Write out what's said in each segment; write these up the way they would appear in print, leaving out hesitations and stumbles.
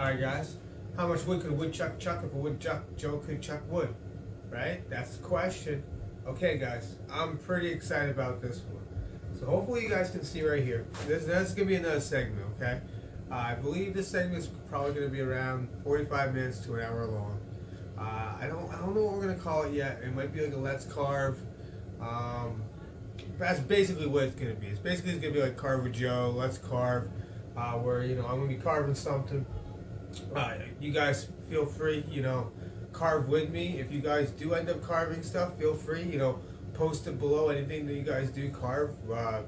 Alright guys, how much wood could a woodchuck chuck if a woodchuck Joe could chuck wood? Right? That's the question. Okay guys, I'm pretty excited about this one. So hopefully you guys can see right here. This is going to be another segment, okay? I believe this segment is probably going to be around 45 minutes to an hour long. I don't know what we're going to call it yet. It might be like a Let's Carve. That's basically what it's going to be. It's basically going to be like Carve with Joe, Let's Carve, where, I'm going to be carving something. You guys feel free, carve with me. If you guys do end up carving stuff, feel free, post it below anything that you guys do carve.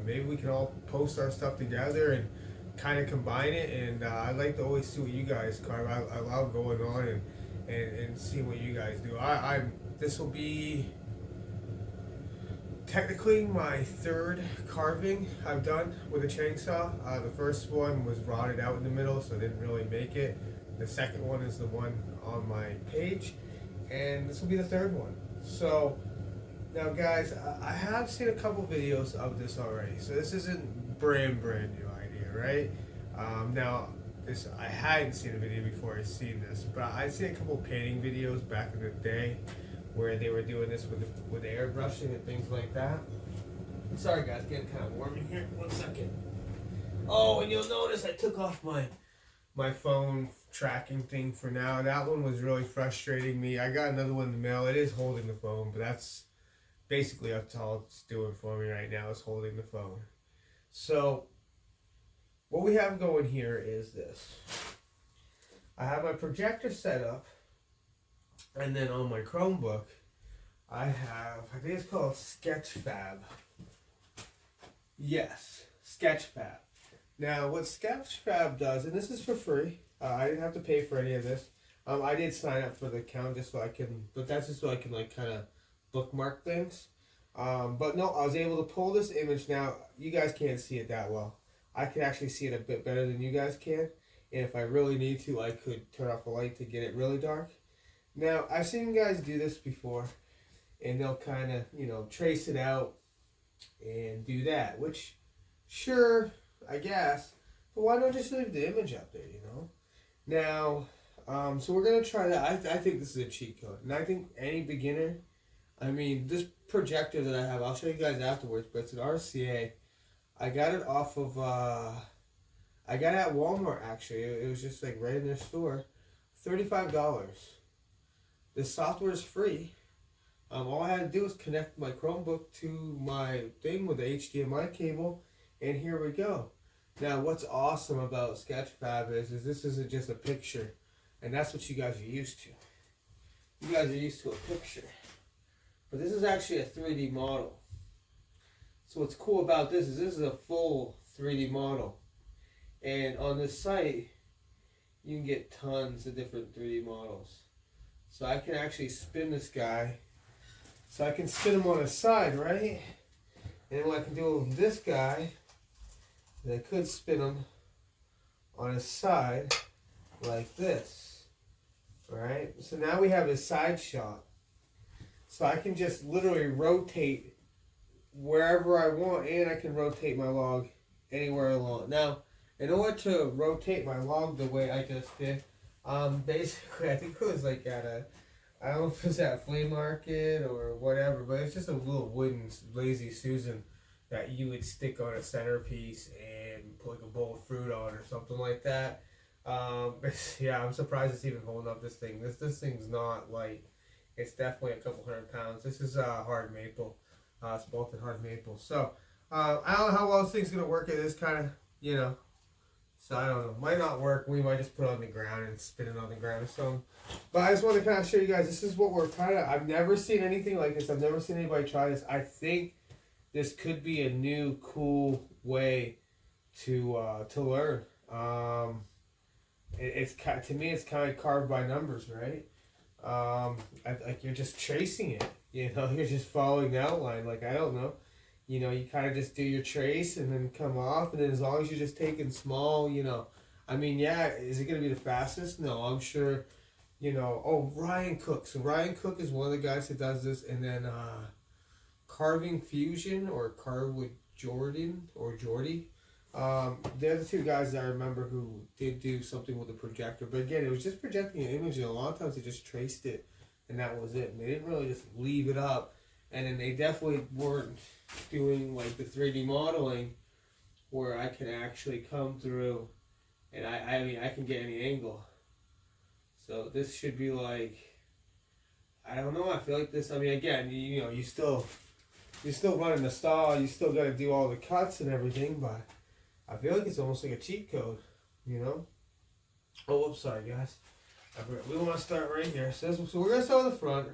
Maybe we can all post our stuff together and kind of combine it. And I like to always see what you guys carve. I love going on and seeing what you guys do. This will be technically my third carving I've done with a chainsaw. The first one was rotted out in the middle, so I didn't really make it. The second one is the one on my page, and this will be the third one. So now guys, I have seen a couple videos of this already, so this isn't brand new idea, right? I hadn't seen a video before I seen this, but I'd seen a couple painting videos back in the day where they were doing this with airbrushing and things like that. Sorry guys, getting kind of warm in here. 1 second. Oh, and you'll notice I took off my phone tracking thing for now. That one was really frustrating me. I got another one in the mail. It is holding the phone, but that's basically all it's doing for me right now is holding the phone. So what we have going here is this. I have my projector set up, and then on my Chromebook I think it's called Sketchfab. Yes, Sketchfab. Now, what Sketchfab does, and this is for free, I didn't have to pay for any of this. I did sign up for the account just so I can, but that's just so I can like kind of bookmark things. But no, I was able to pull this image. Now, you guys can't see it that well. I can actually see it a bit better than you guys can. And if I really need to, I could turn off the light to get it really dark. Now, I've seen guys do this before, and they'll kind of, trace it out and do that, which, sure, I guess, but why not just leave the image up there, Now, so we're going to try that. I think this is a cheat code, and I think any beginner, this projector that I have, I'll show you guys afterwards, but it's an RCA. I got it off of, I got it at Walmart, actually. It was just like right in their store. $35. This software is free. All I had to do was connect my Chromebook to my thing with the HDMI cable, and here we go. Now, what's awesome about Sketchfab is this isn't just a picture, and that's what you guys are used to. You guys are used to a picture, but this is actually a 3D model. So what's cool about this is a full 3D model, and on this site, you can get tons of different 3D models. So I can actually spin this guy. So I can spin him on his side, right? And what I can do with this guy is I could spin him on his side like this, right? So now we have his side shot. So I can just literally rotate wherever I want, and I can rotate my log anywhere I want. Now, in order to rotate my log the way I just did, basically I think it was like at a, I don't know if it's at a flea market or whatever, but it's just a little wooden Lazy Susan that you would stick on a centerpiece and put like a bowl of fruit on or something like that. Yeah, I'm surprised it's even holding up this thing. This thing's not light. It's definitely a couple 100 pounds. This is hard maple. It's bolted hard maple. So, I don't know how well this thing's going to work. It is kind of, so I don't know. Might not work. We might just put it on the ground and spin it on the ground or something. But I just want to kind of show you guys. This is what we're kind of. I've never seen anything like this. I've never seen anybody try this. I think this could be a new cool way to learn. It's to me it's kind of carved by numbers, right? Like you're just tracing it. You're just following the outline. Like I don't know. You kind of just do your trace and then come off, and then as long as you're just taking small, yeah, is it going to be the fastest? No, I'm sure, oh, Ryan Cook. So Ryan Cook is one of the guys that does this, and then Carving Fusion or Carve with Jordan or Jordy. They're the two guys that I remember who did do something with the projector. But again, it was just projecting an image, and a lot of times they just traced it, and that was it. And they didn't really just leave it up. And then they definitely weren't doing like the 3D modeling where I can actually come through and I mean I can get any angle. So this should be like, I don't know, I feel like this, I mean again, you know, you're still running the style, you still gotta do all the cuts and everything, but I feel like it's almost like a cheat code, you know? Oh, whoops, sorry guys. We want to start right here. So we're gonna start with the front.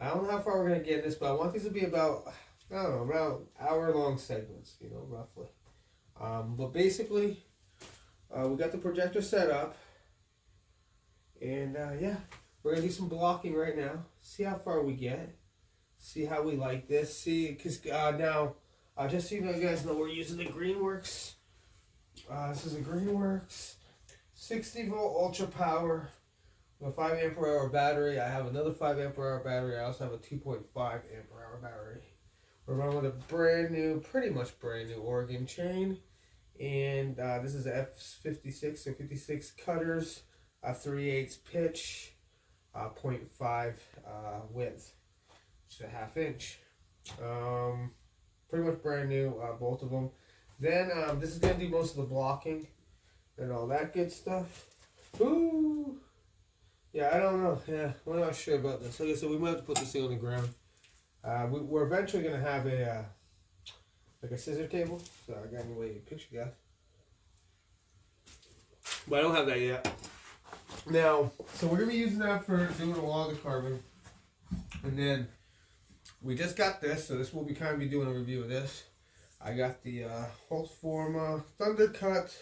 I don't know how far we're going to get in this, but I want these to be about, I don't know, around hour-long segments, you know, roughly. But basically, we got the projector set up. And, yeah, we're going to do some blocking right now. See how far we get. See how we like this. See, because now, just so you guys know, we're using the Greenworks. This is a Greenworks 60-volt ultra power. A 5 ampere hour battery. I have another 5 ampere hour battery. I also have a 2.5 ampere hour battery. We're running with a brand new, pretty much brand new Oregon chain. And this is a F56, so 56 cutters, 3/8 pitch, 0.5 width, just a half-inch. Pretty much brand new, both of them. Then this is going to do most of the blocking and all that good stuff. Ooh! Yeah, I don't know. Yeah, we're not sure about this. Like I said, we might have to put this thing on the ground. We're eventually going to have a like a scissor table. So I got any way to picture, guys. But I don't have that yet. Now, so we're going to be using that for doing a lot of the carving. And then we just got this, so this will be kind of be doing a review of this. I got the Holtzform Thundercut.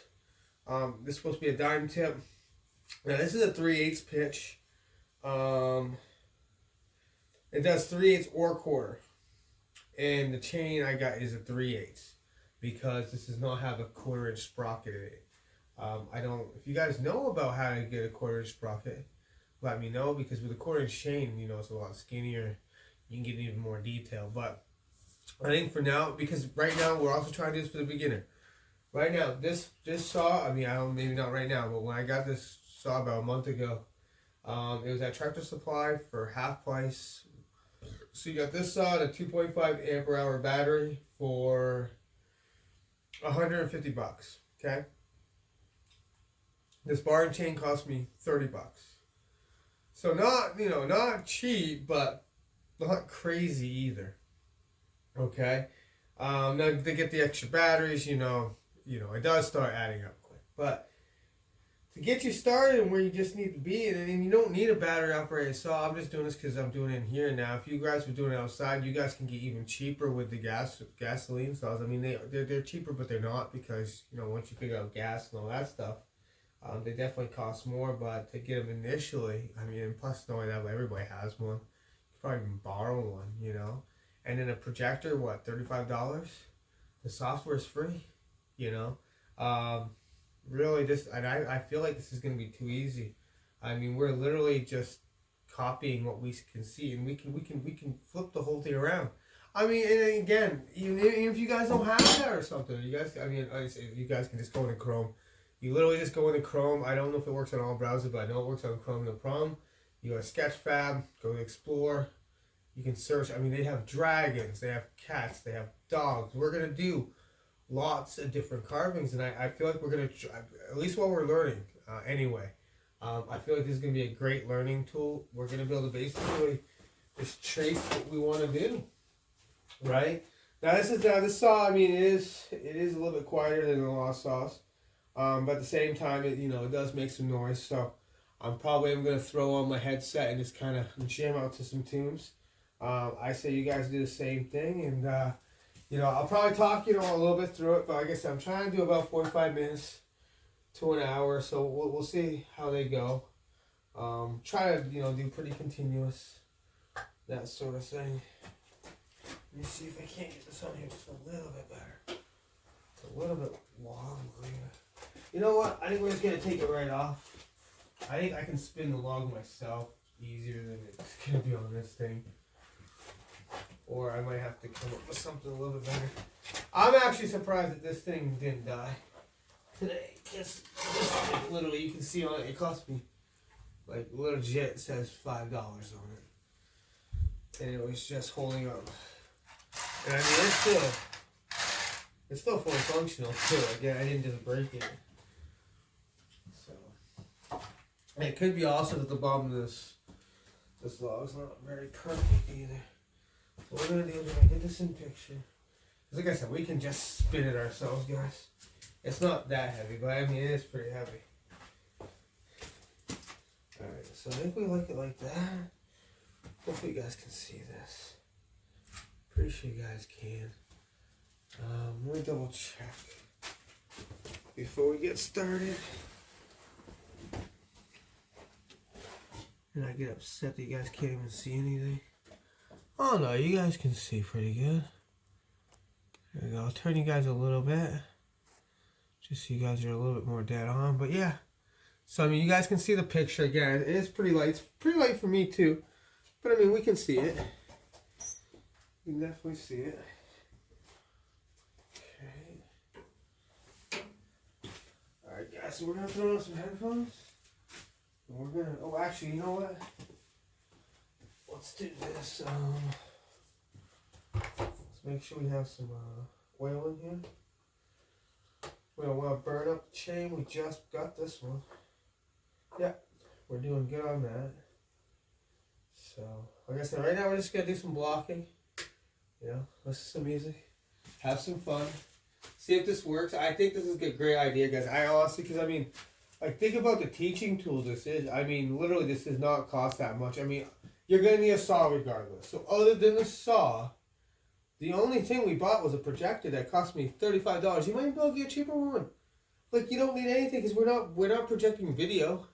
This is supposed to be a dime tip. Now this is a 3/8 pitch. It does 3/8 or quarter, and the chain I got is a 3/8 because this does not have a 1/4 inch sprocket in it. I don't. If you guys know about how to get a 1/4 inch sprocket, let me know, because with a 1/4 inch chain, you know, it's a lot skinnier. You can get even more detail. But I think for now, because right now we're also trying to do this for the beginner. Right now, this saw, I mean, I don't, maybe not right now, but when I got this saw about a month ago, it was at Tractor Supply for half price. So you got this saw and a 2.5 ampere hour battery for $150, okay? This bar and chain cost me $30. So not, you know, not cheap, but not crazy either, okay? Now to get the extra batteries, you know, it does start adding up quick. But to get you started and where you just need to be, and you don't need a battery operated saw. I'm just doing this because I'm doing it in here now. If you guys were doing it outside, you guys can get even cheaper with the gasoline saws. I mean, they're cheaper, but they're not, because, you know, once you figure out gas and all that stuff, they definitely cost more. But to get them initially, I mean, and plus knowing that everybody has one, you can probably even borrow one, you know. And then a projector, what, $35? The software is free. You know, really just, and I feel like this is going to be too easy. I mean, we're literally just copying what we can see, and we can flip the whole thing around. I mean, and again, even if you guys don't have that or something, you guys, I mean, you guys can just go into Chrome. You literally just go into Chrome. I don't know if it works on all browsers, but I know it works on Chrome. No problem. You go to Sketchfab, go to Explore. You can search. I mean, they have dragons, they have cats, they have dogs. We're gonna do lots of different carvings, and I feel like we're going to, at least while we're learning, anyway, I feel like this is going to be a great learning tool. We're going to be able to basically just trace what we want to do, right? Now this saw, I mean, it is a little bit quieter than a lot of saws, but at the same time, it does make some noise, so I'm going to throw on my headset and just kind of jam out to some tunes. I say you guys do the same thing, and I'll probably talk, a little bit through it, but like I said, I'm trying to do about 45 minutes to an hour, so we'll see how they go. Try to, do pretty continuous, that sort of thing. Let me see if I can't get this on here just a little bit better. It's a little bit long. You know what? I think we're just going to take it right off. I think I can spin the log myself easier than it's going to be on this thing. or I might have to come up with something a little bit better. I'm actually surprised that this thing didn't die today, because this thing, literally, you can see on it, it cost me, like, legit says $5 on it, and it was just holding up. And I mean, it's still fully functional too. Again, I didn't just break it. So, and it could be also that the bottom of this log's not very perfect either. So what we're gonna do is we're gonna get this in picture. Cause like I said, we can just spin it ourselves, guys. It's not that heavy, but I mean it is pretty heavy. All right, so I think we like it like that. Hopefully you guys can see this. Pretty sure you guys can. Let me double check before we get started. And I get upset that you guys can't even see anything. Oh no, you guys can see pretty good. There we go. I'll turn you guys a little bit, just so you guys are a little bit more dead on. But yeah, so I mean, you guys can see the picture again. It is pretty light. It's pretty light for me too, but I mean, we can see it. You can definitely see it. Okay. All right, guys. So we're gonna throw on some headphones. And we're gonna. Oh, actually, you know what? Let's do this. Let's make sure we have some oil in here. We don't want to burn up the chain. We just got this one. Yeah, we're doing good on that. So, like I said, right now we're just gonna do some blocking. You know, listen to some music, have some fun, see if this works. I think this is a great idea, guys. I honestly, because I mean, like, think about the teaching tool this is. I mean, literally, this does not cost that much. I mean, you're going to need a saw regardless. So other than the saw, the only thing we bought was a projector that cost me $35. You might be able to get a cheaper one. Like, you don't need anything because we're not projecting video.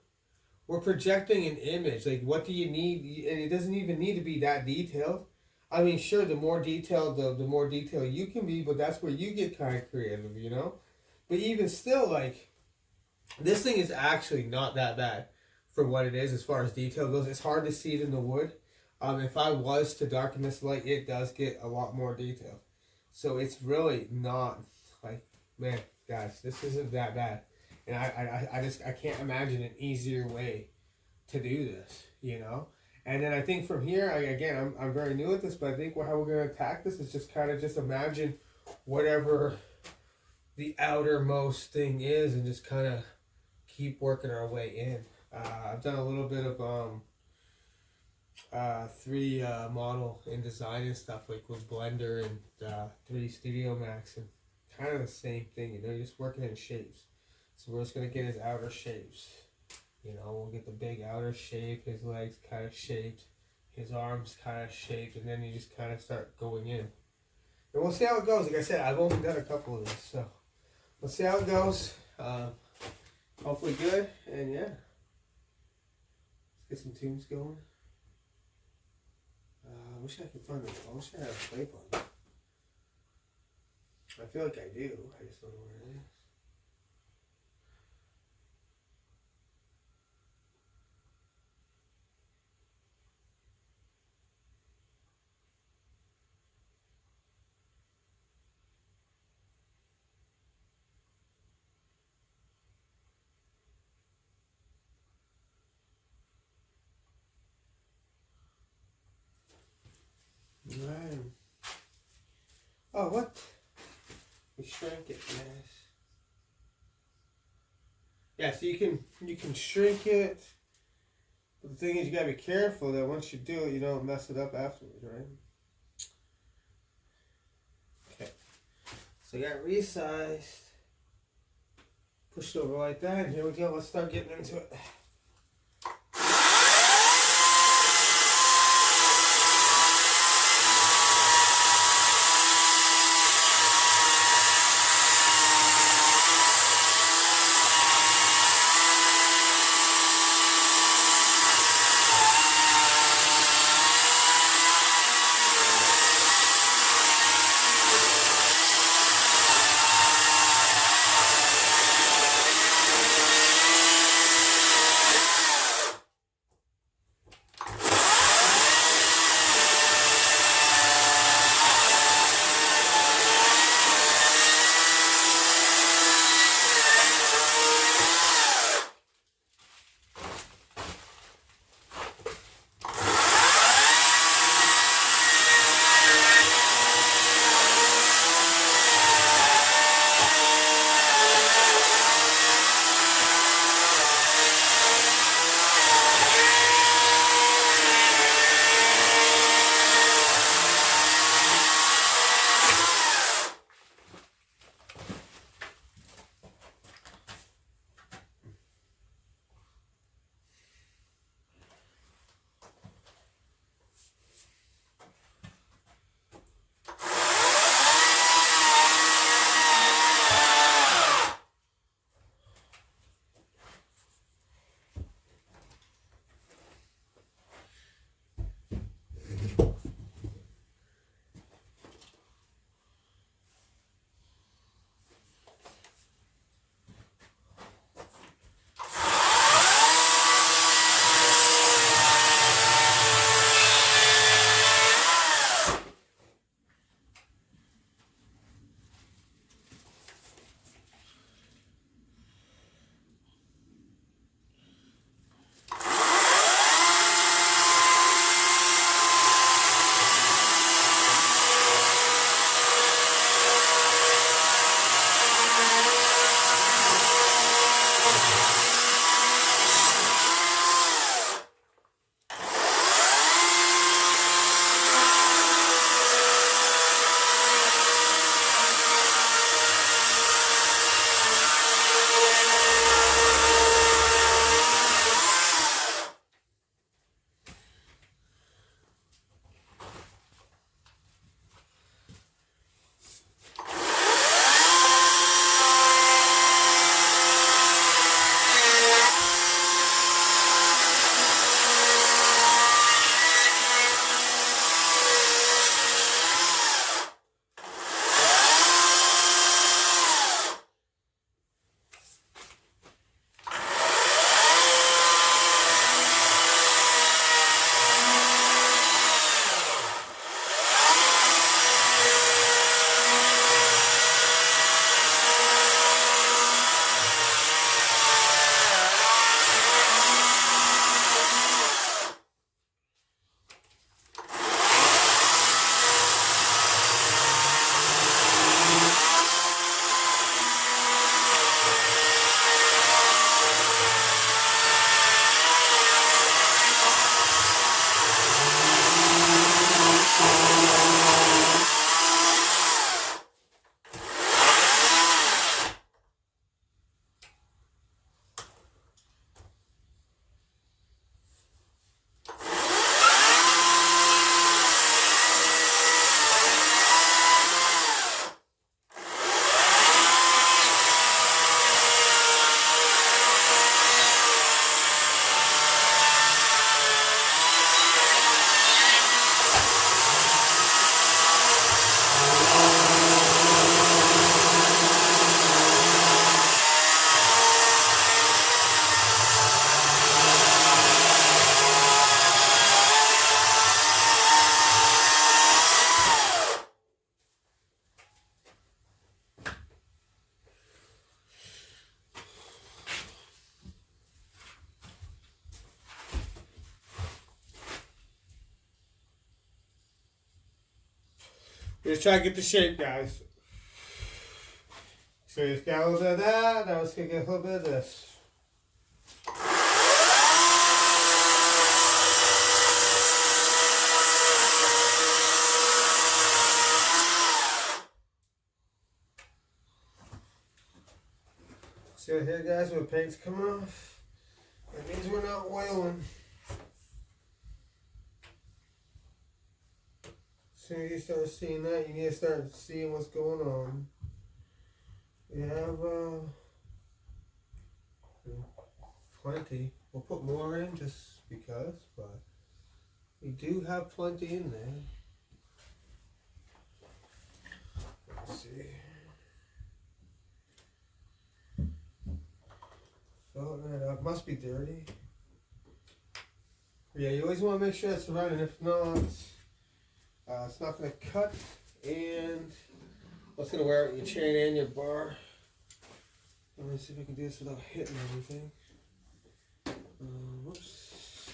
We're projecting an image. Like, what do you need? And it doesn't even need to be that detailed. I mean, sure, the more detailed, the more detailed you can be, but that's where you get kind of creative, you know? But even still, like, this thing is actually not that bad for what it is as far as detail goes. It's hard to see it in the wood. If I was to darken this light, it does get a lot more detail. So it's really not, like, man, guys, this isn't that bad. And I can't imagine an easier way to do this, you know? And then I think from here, again, I'm very new at this, but I think how we're going to attack this is just kind of just imagine whatever the outermost thing is and just kind of keep working our way in. I've done a little bit of 3D model and design and stuff, like with Blender and 3D Studio Max, and kind of the same thing, you know, you're just working in shapes. So we're just going to get his outer shapes. You know, we'll get the big outer shape, his legs kind of shaped, his arms kind of shaped, and then you just kind of start going in. And we'll see how it goes. Like I said, I've only done a couple of these, so let's see how it goes. Hopefully good, and yeah. Let's get some tunes going. I wish I could find this. I wish I had a play button. I feel like I do. I just don't know where it is. Right. Oh, what? We shrink it, guys. Yeah, so you can shrink it. But the thing is, you gotta be careful that once you do it, you don't mess it up afterwards, right? Okay. So I got resized. Pushed over like that, and here we go. Let's start getting into it. Just try to get the shape, guys. So just got a little bit of that. Now let's get a little bit of this. See here, guys, when the paint's coming off, that means we're not oiling. As soon as you start seeing that, you need to start seeing what's going on. We have plenty. We'll put more in just because, but we do have plenty in there. Let's see. Filling it up. Must be dirty. Yeah, you always want to make sure it's running. If not, it's not going to cut, and it's going to wear out your chain and your bar. Let me see if I can do this without hitting anything. Whoops.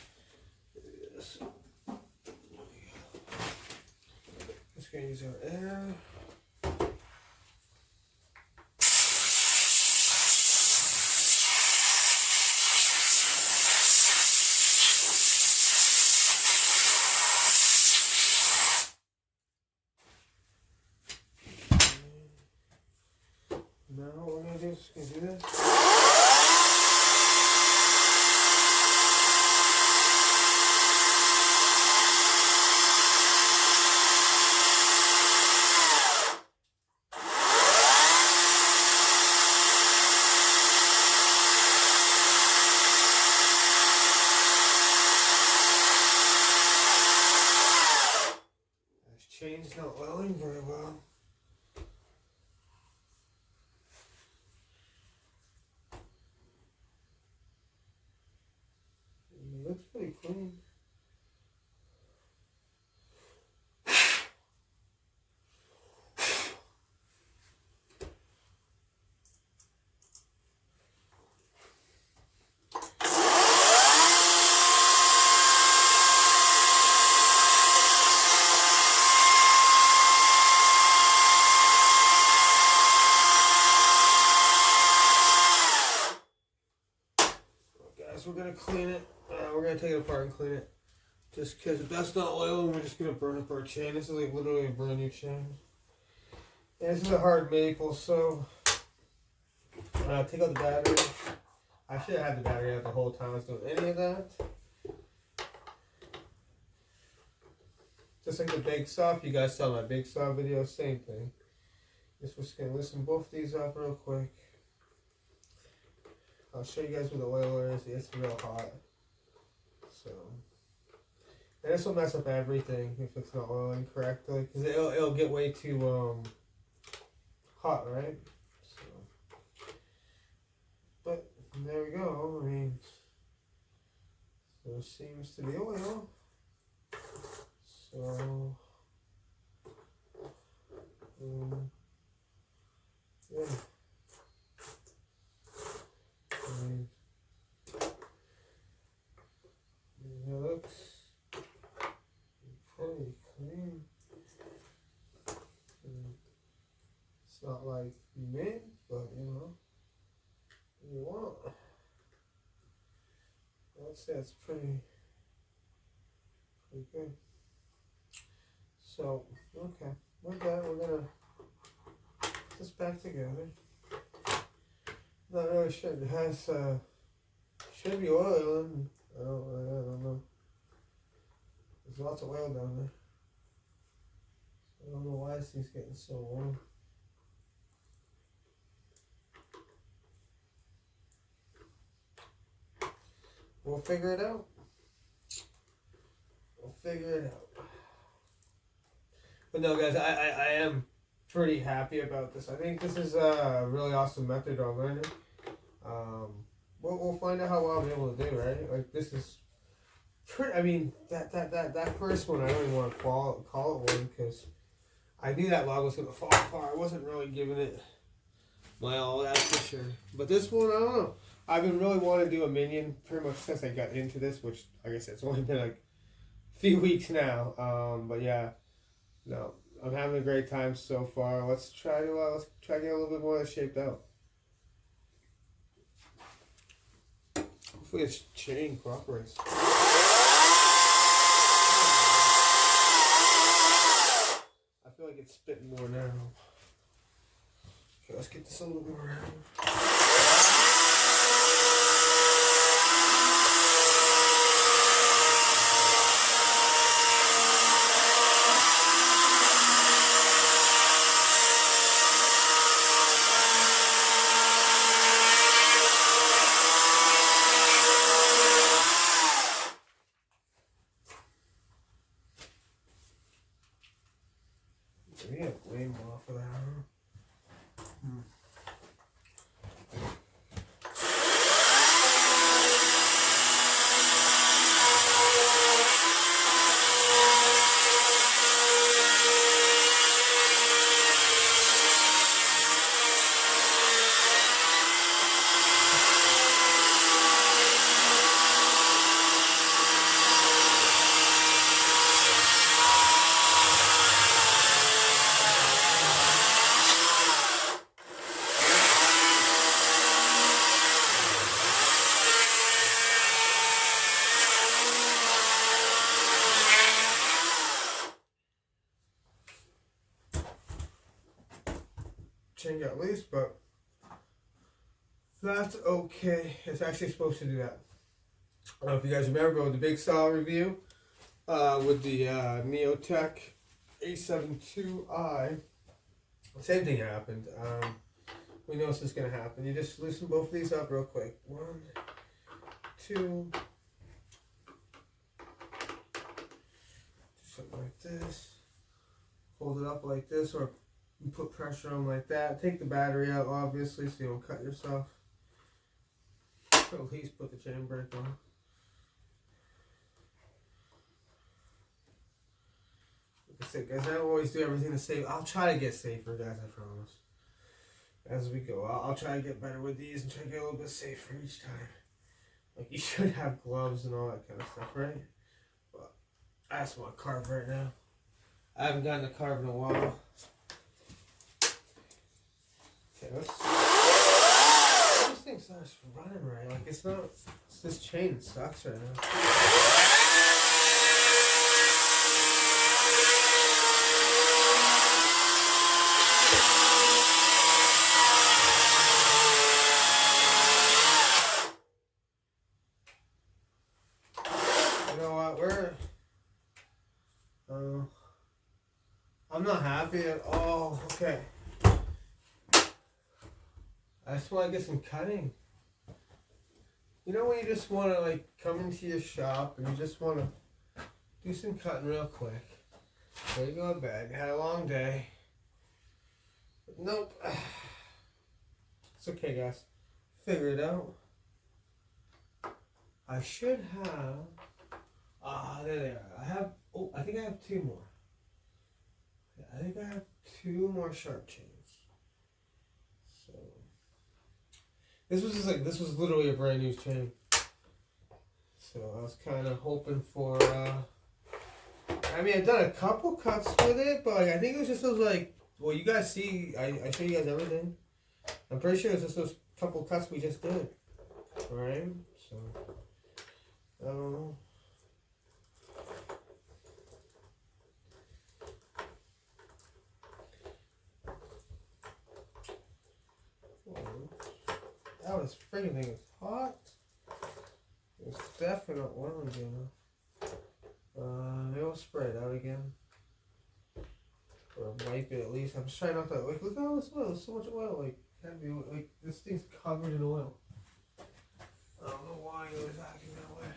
Yes. Just going to use our air. Now what we're going to do is do this. This chain's not oiling very well. Looks pretty clean. Guys, we're gonna clean it. We're gonna take it apart and clean it. Just because if that's not oil, we're just gonna burn up our chain. This is like literally a brand new chain. And this is a hard maple, so take out the battery. I should have had the battery out the whole time I was doing any of that. Just like the bake saw, you guys saw my bake saw video, same thing. Just we're just gonna loosen both these up real quick. I'll show you guys where the oiler is. It's real hot. So, and this will mess up everything if it's not oiling correctly, because it'll get way too hot, right? So, but there we go. I mean, there seems to be oil. So, yeah. It looks pretty clean. It's not like mint, but you know, you want. I'd say it's pretty good. So, okay, with that, we're gonna put this back together. Not really sure. It has should be oil in. I don't know. There's lots of oil down there. I don't know why this thing's getting so warm. We'll figure it out. But no, guys, I am pretty happy about this. I think this is a really awesome method on learning. We'll find out how well I'm able to do, right? Like this is pretty. I mean, that first one I don't even want to call it one because I knew that log was gonna fall apart. I wasn't really giving it my all, that's for sure. But this one, I don't know. I've been really wanting to do a Minion pretty much since I got into this, which like I said, it's only been like a few weeks now. But yeah, no, I'm having a great time so far. Let's try to get a little bit more of this shaped out. Hopefully this chain cooperates. I feel like it's spitting more now. Okay, let's get this a little more around. We have way more for that, huh? Chain got loose, but that's okay. It's actually supposed to do that. I don't know if you guys remember with the Big Saw review with the Neotech A72i. Same thing happened. We know this is going to happen. You just loosen both of these up real quick. 1, 2. Something like this. Hold it up like this, or you put pressure on like that. Take the battery out, obviously, so you don't cut yourself. At least put the chain brake on. Like I said, guys, I don't always do everything the same. I'll try to get safer, guys, I promise. As we go, I'll try to get better with these and try to get a little bit safer each time. Like, you should have gloves and all that kind of stuff, right? But I just want to carve right now. I haven't gotten to carve in a while. Okay, this thing starts running right. Like, it's not. This chain sucks right now. You know what? I'm not happy at all. Okay. I just want to get some cutting. You know when you just want to like come into your shop and you just want to do some cutting real quick. So you go to bed. You had a long day. But nope. It's okay, guys. Figure it out. I should have. There they are. I think I have 2 more. Yeah, I think I have 2 more sharp chains. So this was literally a brand new chain. So I was kind of hoping for. I mean, I've done a couple cuts with it, but like, I think it was just those like. Well, you guys see, I show you guys everything. I'm pretty sure it's just those couple cuts we just did, right? So I don't know. Oh, this freaking thing is hot. It's definitely not oily enough. It'll spray it out again. Or wipe it at least. I'm just trying not to, like, look at all this oil. There's so much oil. Like, can't be, like, this thing's covered in oil. I don't know why it was acting that way.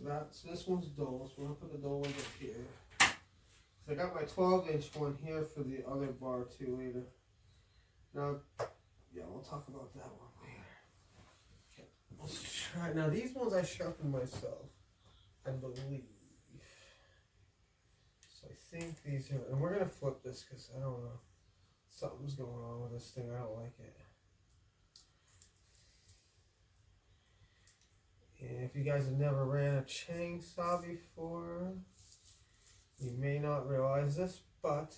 Okay. So this one's dull. So we're going to put the dull one up here. I got my 12-inch one here for the other bar too later. Now, yeah, we'll talk about that one later. Okay, let's try. Now these ones I sharpened myself, I believe. So I think these are, and we're gonna flip this because I don't know, something's going on with this thing. I don't like it. And if you guys have never ran a chainsaw before, you may not realize this, but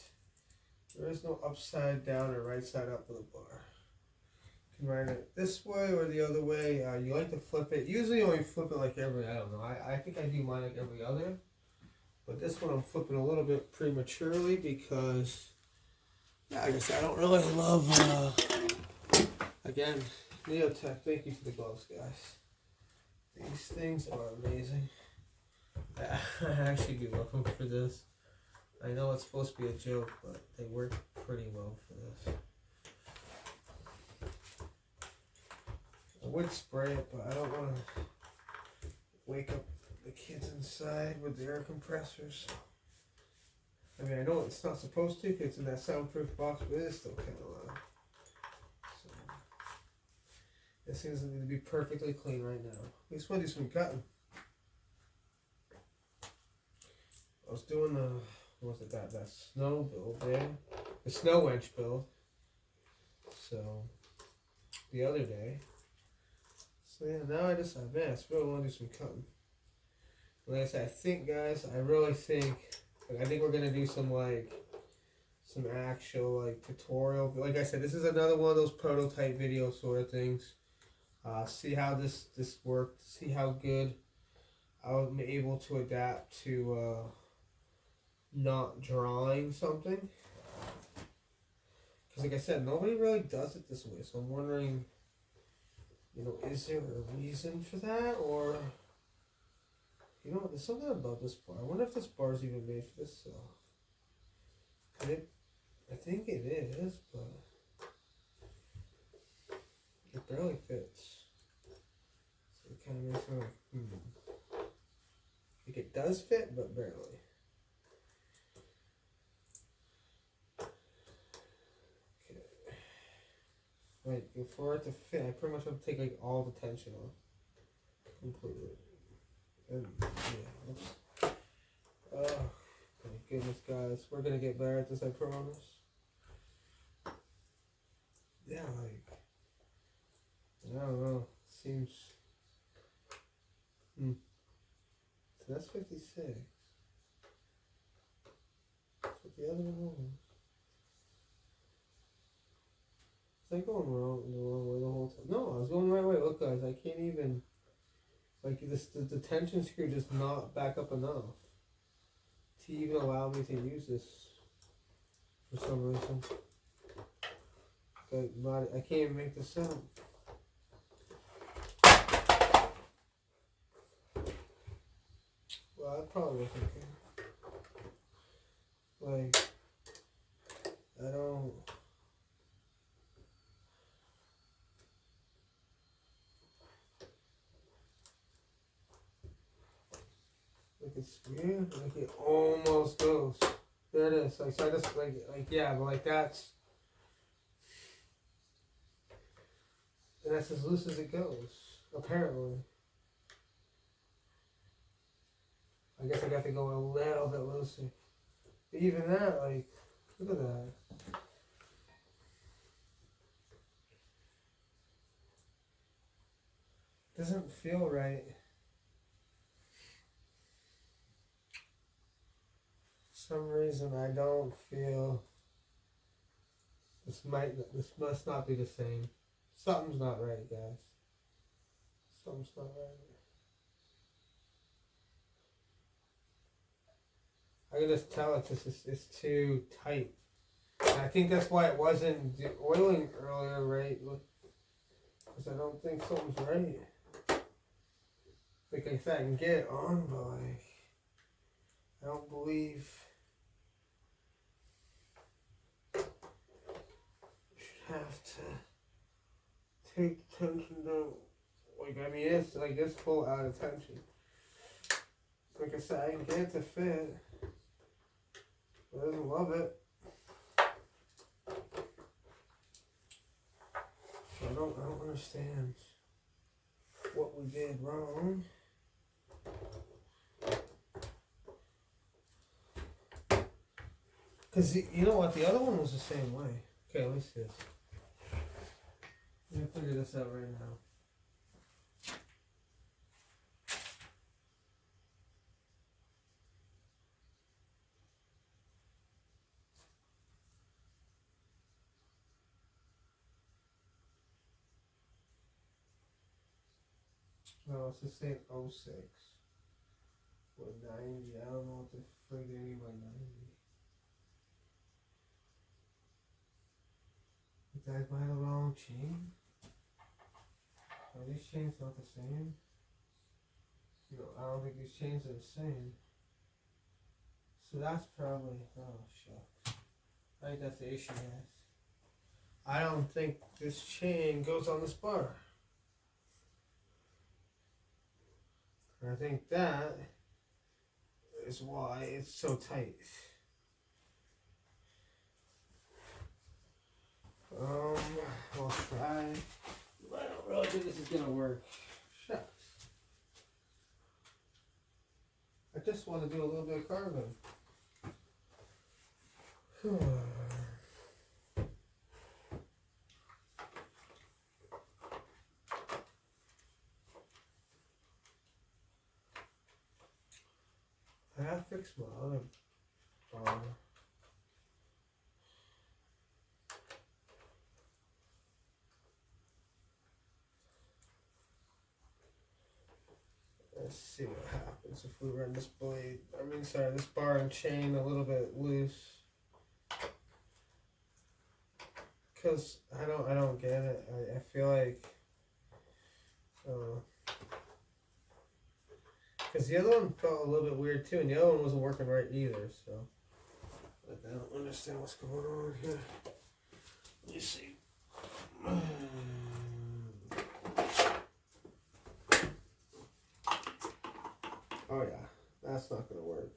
there is no upside down or right side up with a bar. You can ride it this way or the other way. You like to flip it. Usually only flip it like every, I don't know. I think I do mine like every other. But this one I'm flipping a little bit prematurely because, yeah, I guess I don't really love, again, Neotech, thank you for the gloves, guys. These things are amazing. I actually do love them for this. I know it's supposed to be a joke, but they work pretty well for this. I would spray it, but I don't want to wake up the kids inside with the air compressors. I mean, I know it's not supposed to because it's in that soundproof box, but it is still kind of loud. So, this thing doesn't need to be perfectly clean right now. I just want to do some cutting. I was doing the, what was it, that snow build there? The snow wench build. So, the other day. So yeah, now I decided, man, I really want to do some cutting. Like I said, I think, guys, I really think, I think we're going to do some actual, tutorial. Like I said, this is another one of those prototype video sort of things. See how this worked, see how good I was able to adapt to not drawing something. Because like I said, nobody really does it this way, so I'm wondering, is there a reason for that, or, there's something about this bar. I wonder if this bar is even made for this, I think it is, but it barely fits. So it kind of makes me like, Like it does fit, but barely. Like, for it to fit, I pretty much have to take all the tension off completely. And yeah, oh my goodness, guys, we're gonna get better at this, I promise. Yeah, I don't know. Seems. So that's 56. That's what the other one was. Was I going the wrong way the whole time? No, I was going the right way. Look, guys, I can't even. The tension screw just not back up enough to even allow me to use this for some reason. I can't even make this sound. Well, that probably wasn't good. I don't. It's weird. It almost goes. There it is. So I just yeah, but that's. And that's as loose as it goes, apparently. I guess I got to go a little bit looser. But even that, look at that. Doesn't feel right. For some reason I don't feel this must not be the same. Something's not right, guys. Something's not right. I can just tell it's too tight. And I think that's why it wasn't oiling earlier, right? Because I don't think something's right. Like I said, I can get it on, but I don't believe you should have to take tension down. I mean, it's full out of tension. Like I said, I can get it to fit. But I doesn't love it. So I don't understand what we did wrong. Because you know what? The other one was the same way. Okay, let me see this. Let me figure this out right now. No, it's just saying 06. Or 90. I don't know what the frig they mean by 90. Did I buy the wrong chain? Are these chains not the same? No, I don't think these chains are the same. So that's probably, oh shucks. I think that's the issue, guys. I don't think this chain goes on this bar. I think that is why it's so tight. I'll try. But I don't really think this is gonna work. Shucks. I just want to do a little bit of carving. I have fixed my other bar. Let's see what happens if we run this blade. This bar and chain a little bit loose. Cause I don't get it. I feel like, cause the other one felt a little bit weird too, and the other one wasn't working right either. So I don't understand what's going on here. Let me see. Oh yeah, that's not gonna work.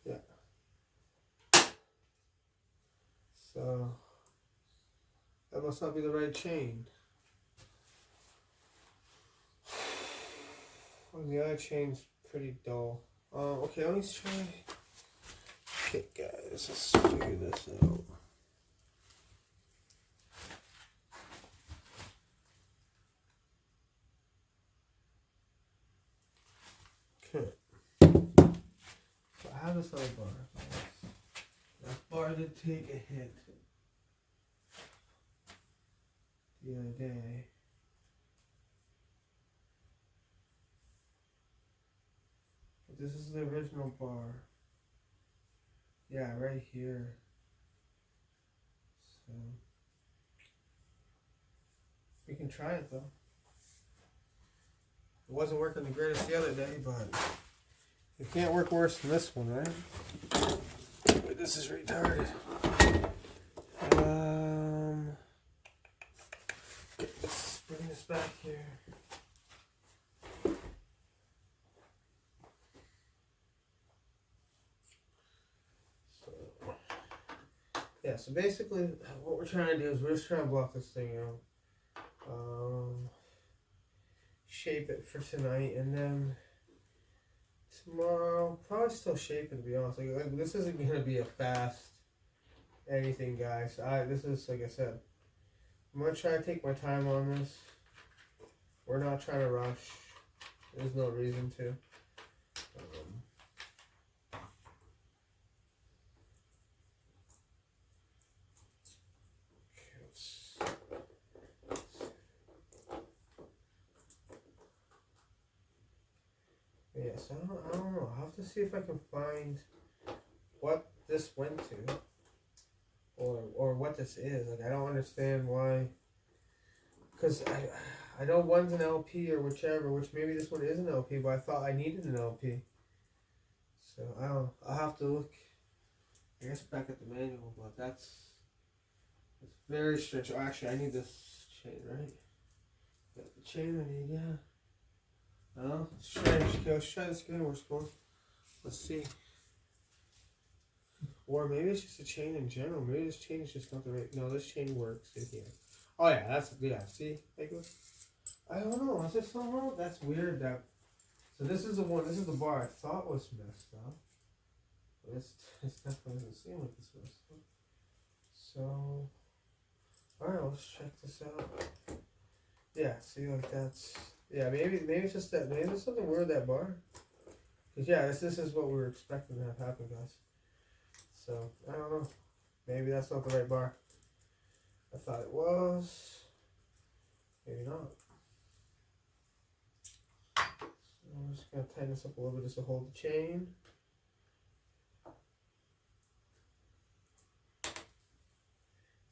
Yeah. So that must not be the right chain. Well, the other chain's pretty dull. Okay, let me try. Okay, guys, let's figure this out. Okay. So I have this other bar. That bar did take a hit the other day. But this is the original bar. Yeah, right here. So we can try it though. It wasn't working the greatest the other day, but it can't work worse than this one, right? Wait, this is retarded. Let's bring this back here. Yeah, so basically what we're trying to do is we're just trying to block this thing out. Shape it for tonight, and then tomorrow probably still shape it, to be honest. Like this isn't gonna be a fast anything, guys. This is, like I said, I'm gonna try to take my time on this. We're not trying to rush. There's no reason to. Yeah, so I don't know. I'll have to see if I can find what this went to, or what this is. Like, I don't understand why. Because I know one's an LP or whichever, which maybe this one is an LP, but I thought I needed an LP. So I don't know. I'll have to look, I guess, back at the manual, but it's very strange. Oh, actually, I need this chain, right? Got the chain I need, yeah. Oh, strange. Okay, let's try this again. Where's going? Let's see. Or maybe it's just a chain in general. Maybe this chain is just not the right. No, this chain works in here. Oh yeah, that's, yeah. See, I don't know. Is it somehow? That's weird. That. So this is the one. This is the bar I thought was messed up. But it's definitely doesn't seem like it's messed up. So, all right, let's check this out. Yeah. See, like that's. Yeah, maybe it's just that. Maybe there's something weird with that bar. Cause yeah, this is what we were expecting to have happen, guys. So I don't know. Maybe that's not the right bar. I thought it was. Maybe not. So I'm just going to tighten this up a little bit just to hold the chain.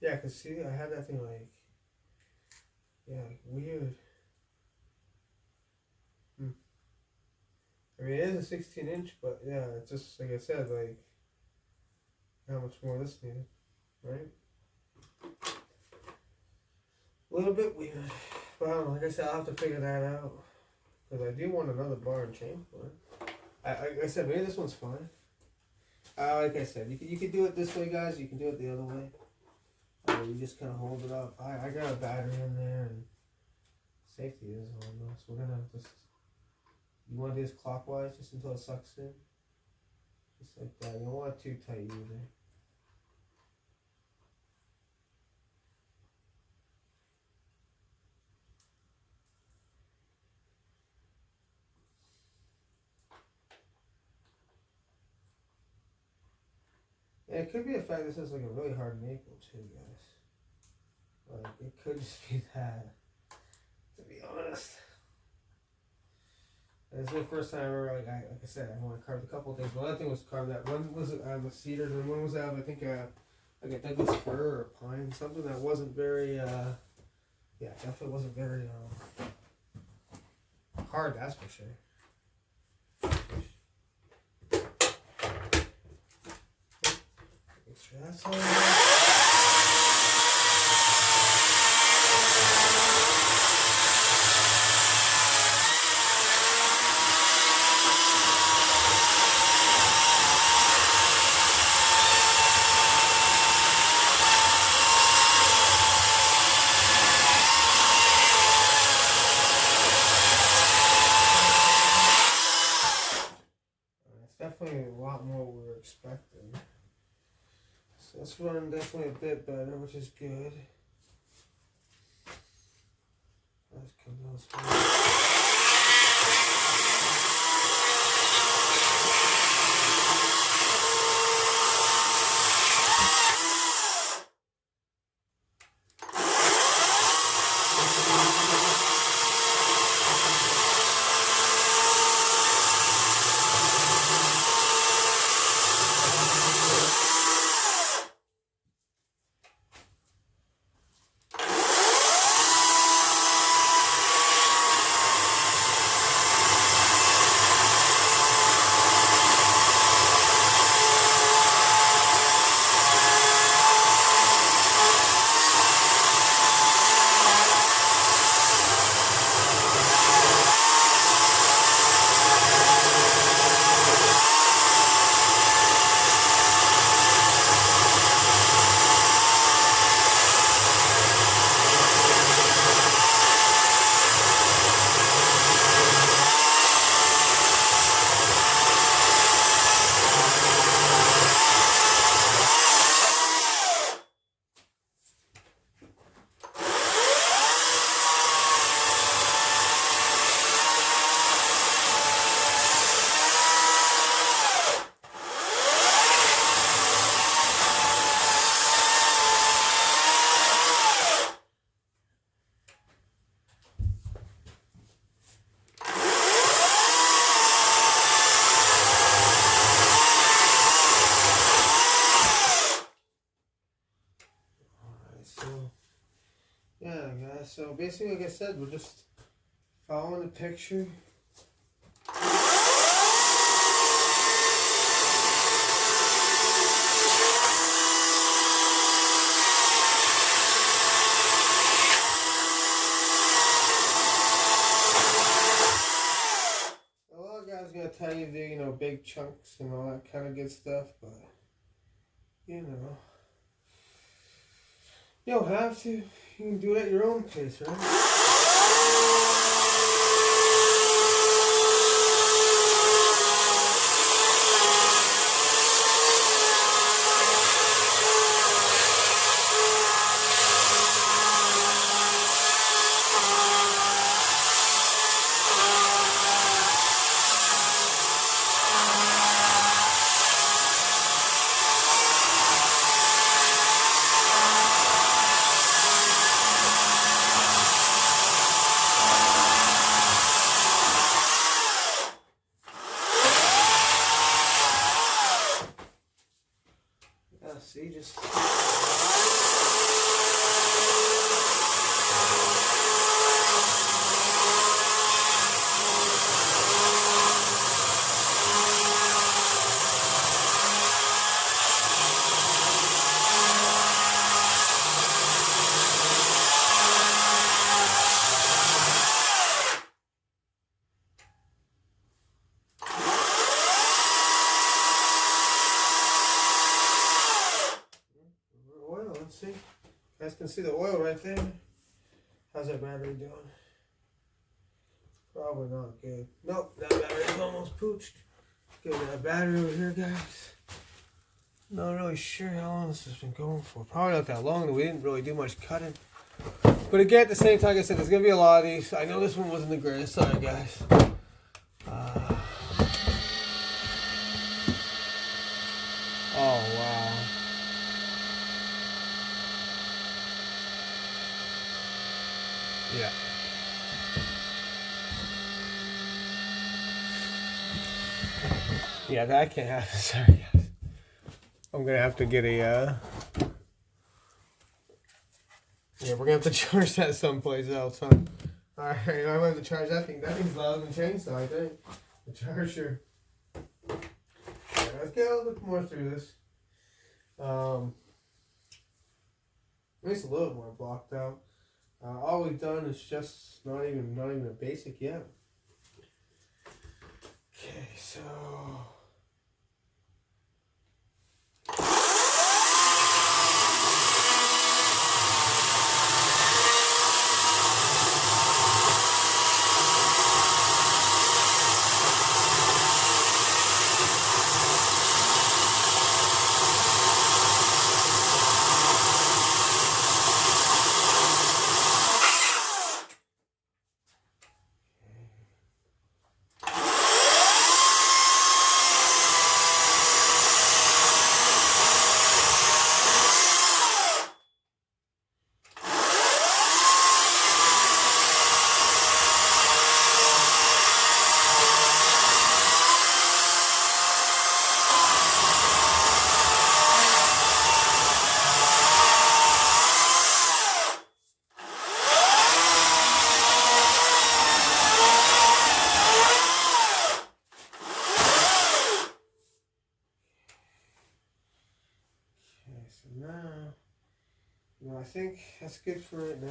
Yeah, because see, I had that thing like, yeah, like weird. I mean, it is a 16-inch, but yeah, it's just like I said, like, how much more this needed, right? A little bit weird. But I don't know, like I said, I'll have to figure that out. Because I do want another bar and chain for it. Like I said, maybe this one's fine. Like I said, you can do it this way, guys. You can do it the other way. You just kind of hold it up. I got a battery in there, and safety is on though. So we're gonna just. You want to do this clockwise just until it sucks in. Just like that. You don't want it too tight either. Yeah, it could be the fact this is like a really hard maple too, guys. Like, it could just be that, to be honest. This is the first time I ever, like I said, I only carved a couple of things. One other thing was carved that. One was out of a cedar, and one was out of, I think, like a Douglas fir or a pine, something that wasn't very, yeah, definitely wasn't very hard, that's for sure. Make sure that's all right. Definitely a lot more what we were expecting. So it's running definitely a bit better, which is good. Let's come down this way. Yeah, guys, so basically, like I said, we're just following the picture. A lot of guys gonna tell you to do, you know, big chunks and all that kind of good stuff, but, you know, you don't have to. You can do it at your own pace, right? See, just. Oil, let's see. You guys can see the oil right there. How's that battery doing? Probably not good. Nope, that battery's almost pooched. Give me that battery over here, guys. Not really sure how long this has been going for. Probably not that long. We didn't really do much cutting. But again, at the same time, like I said, there's going to be a lot of these. I know this one wasn't the greatest. Sorry, guys. Oh, wow. Yeah. Yeah, that can't happen. Sorry, guys. I'm going to have to get a... Yeah, we're going to have to charge that someplace else, huh? Alright, I'm going to have to charge that thing. That thing's louder than chainsaw, I think. The charger. Alright, let's get a little bit more through this. At least a little more blocked out. All we've done is just not even a basic yet. Okay, so... now, I think that's good for it now.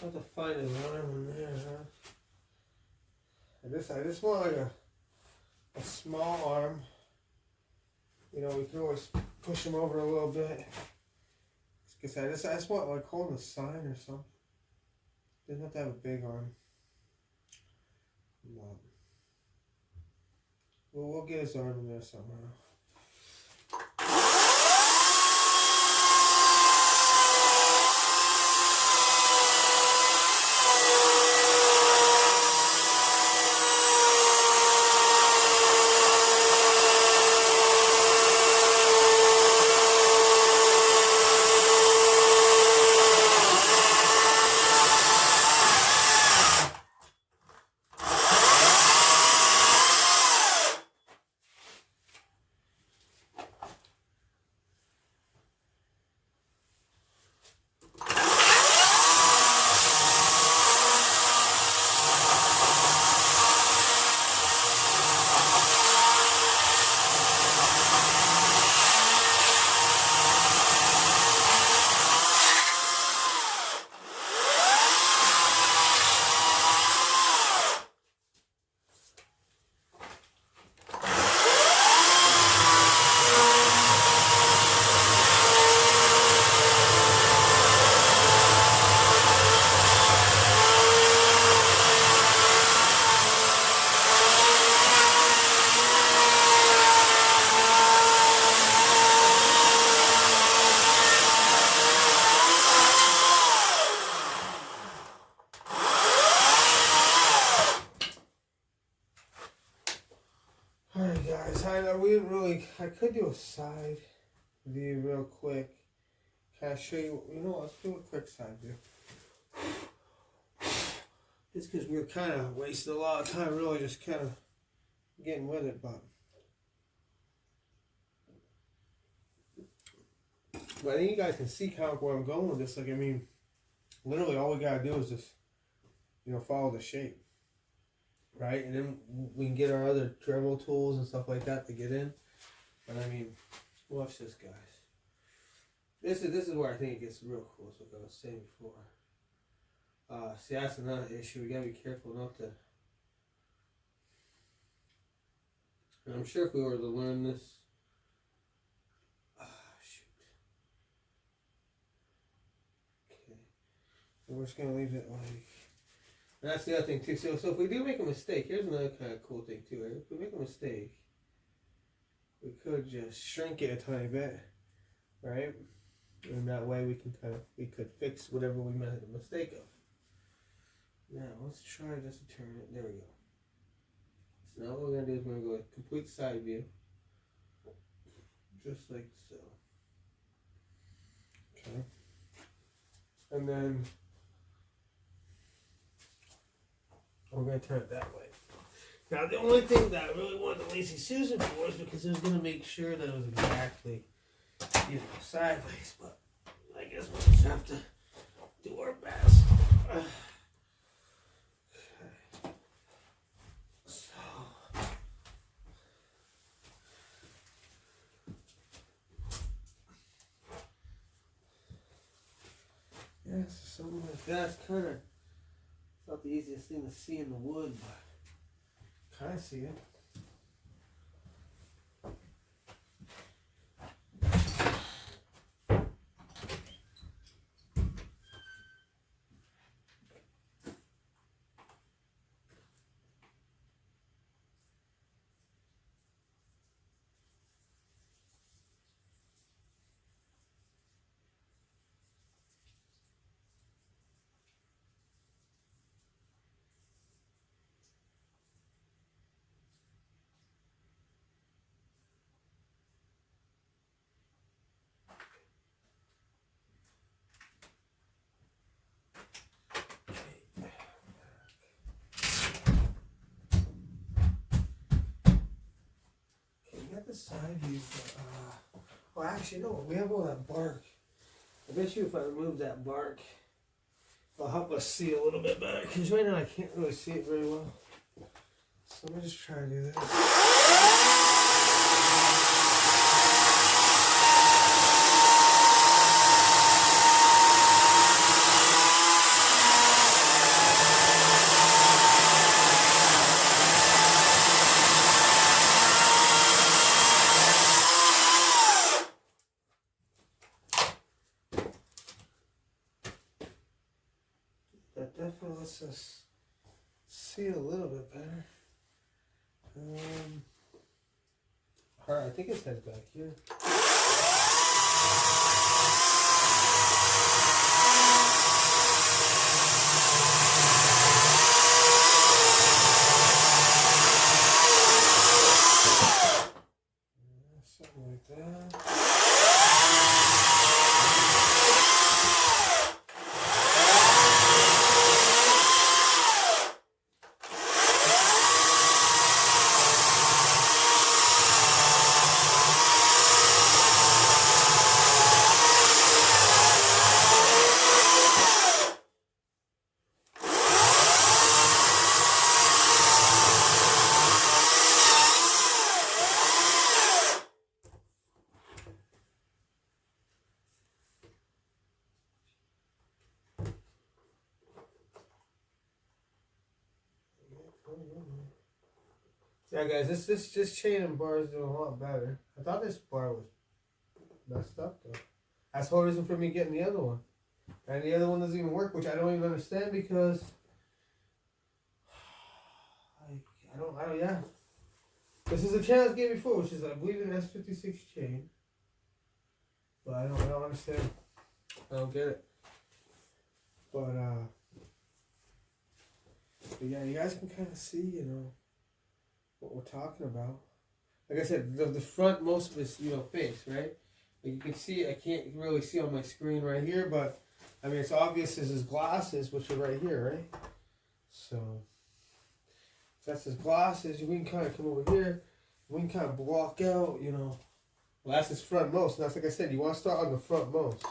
Not to find an arm in there, huh? I just want like a small arm. You know, we can always push him over a little bit. I just want like holding a sign or something. Doesn't have to have a big arm. No. We'll get his arm in there somehow. Alright guys, I could do a side view real quick. Can I show you, you know what, let's do a quick side view. Just because we're kind of wasting a lot of time, really, just kind of getting with it, but I think you guys can see kind of where I'm going with this. Like, I mean, literally all we gotta do is just, you know, follow the shape, right? And then we can get our other Dremel tools and stuff like that to get in. But I mean, watch this, guys. This is where I think it gets real cool. So like I was saying before. See, that's another issue. We gotta be careful not to. And I'm sure if we were to learn this, shoot. Okay, so we're just gonna leave it like. And that's the other thing too. So if we do make a mistake, here's another kind of cool thing too. Right? If we make a mistake, we could just shrink it a tiny bit, right? And that way we could fix whatever we made a mistake of. Now let's try just to turn it. There we go. So now what we're gonna do is we're gonna go with complete side view, just like so. Okay. And then we're gonna turn it that way. Now the only thing that I really wanted the Lazy Susan for is because it was gonna make sure that it was exactly, you know, sideways. But I guess we'll just have to do our best. Yes, something like that. It's kind of not the easiest thing to see in the wood, but kind of see it. The side view, well, actually, no, we have all that bark. I bet you if I remove that bark, it'll help us see a little bit better. Because right now I can't really see it very well. So let me just try to do this. That definitely lets us see a little bit better. Alright, I think his head's back here. Something like that. Yeah, guys, this chain and bar is doing a lot better. I thought this bar was messed up though. That's the whole reason for me getting the other one. And the other one doesn't even work, which I don't even understand because yeah. This is the chain I was getting before, which is I believe an S56 chain. But I don't understand. I don't get it. But yeah, you guys can kind of see, you know, what we're talking about. Like I said, the front, most of it's, you know, face, right? Like you can see, I can't really see on my screen right here, but I mean, it's obvious as his glasses, which are right here, right? So if that's his glasses, we can kind of come over here. We can kind of block out, you know. Well, that's his front most. And that's like I said, you want to start on the front most.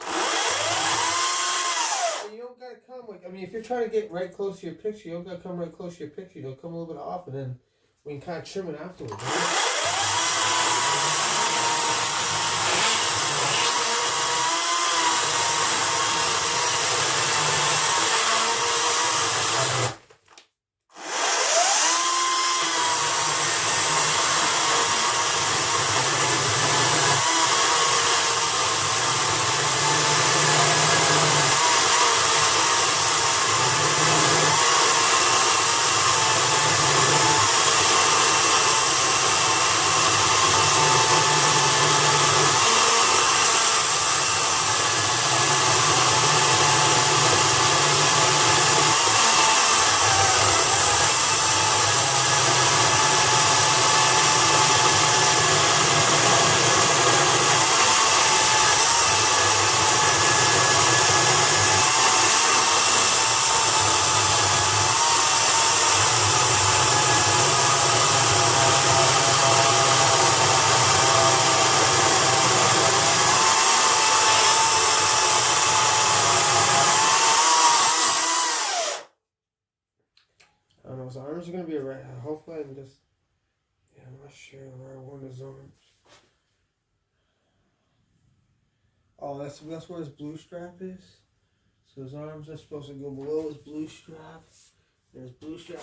And you don't got to come like, I mean, if you're trying to get right close to your picture, you don't got to come right close to your picture. You'll come a little bit off, and then we can kind of trim it afterwards. Right? I don't know, his arms are going to be right. Hopefully I can just, yeah, I'm not sure where I want his arms. Oh, that's where his blue strap is. So his arms are supposed to go below his blue strap. There's blue strap.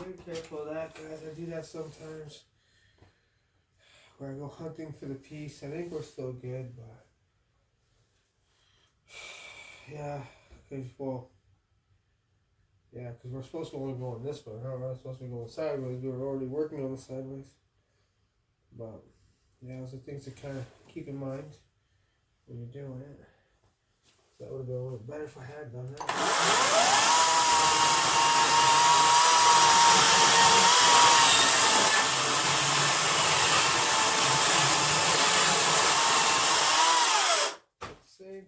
Be careful of that, guys. I do that sometimes. Where I go hunting for the piece. I think we're still good, but yeah, because we're supposed to only go on this way. We're not supposed to be going sideways. We were already working on the sideways. But yeah, those are things to kind of keep in mind when you're doing it. So that would have been a little better if I had done that.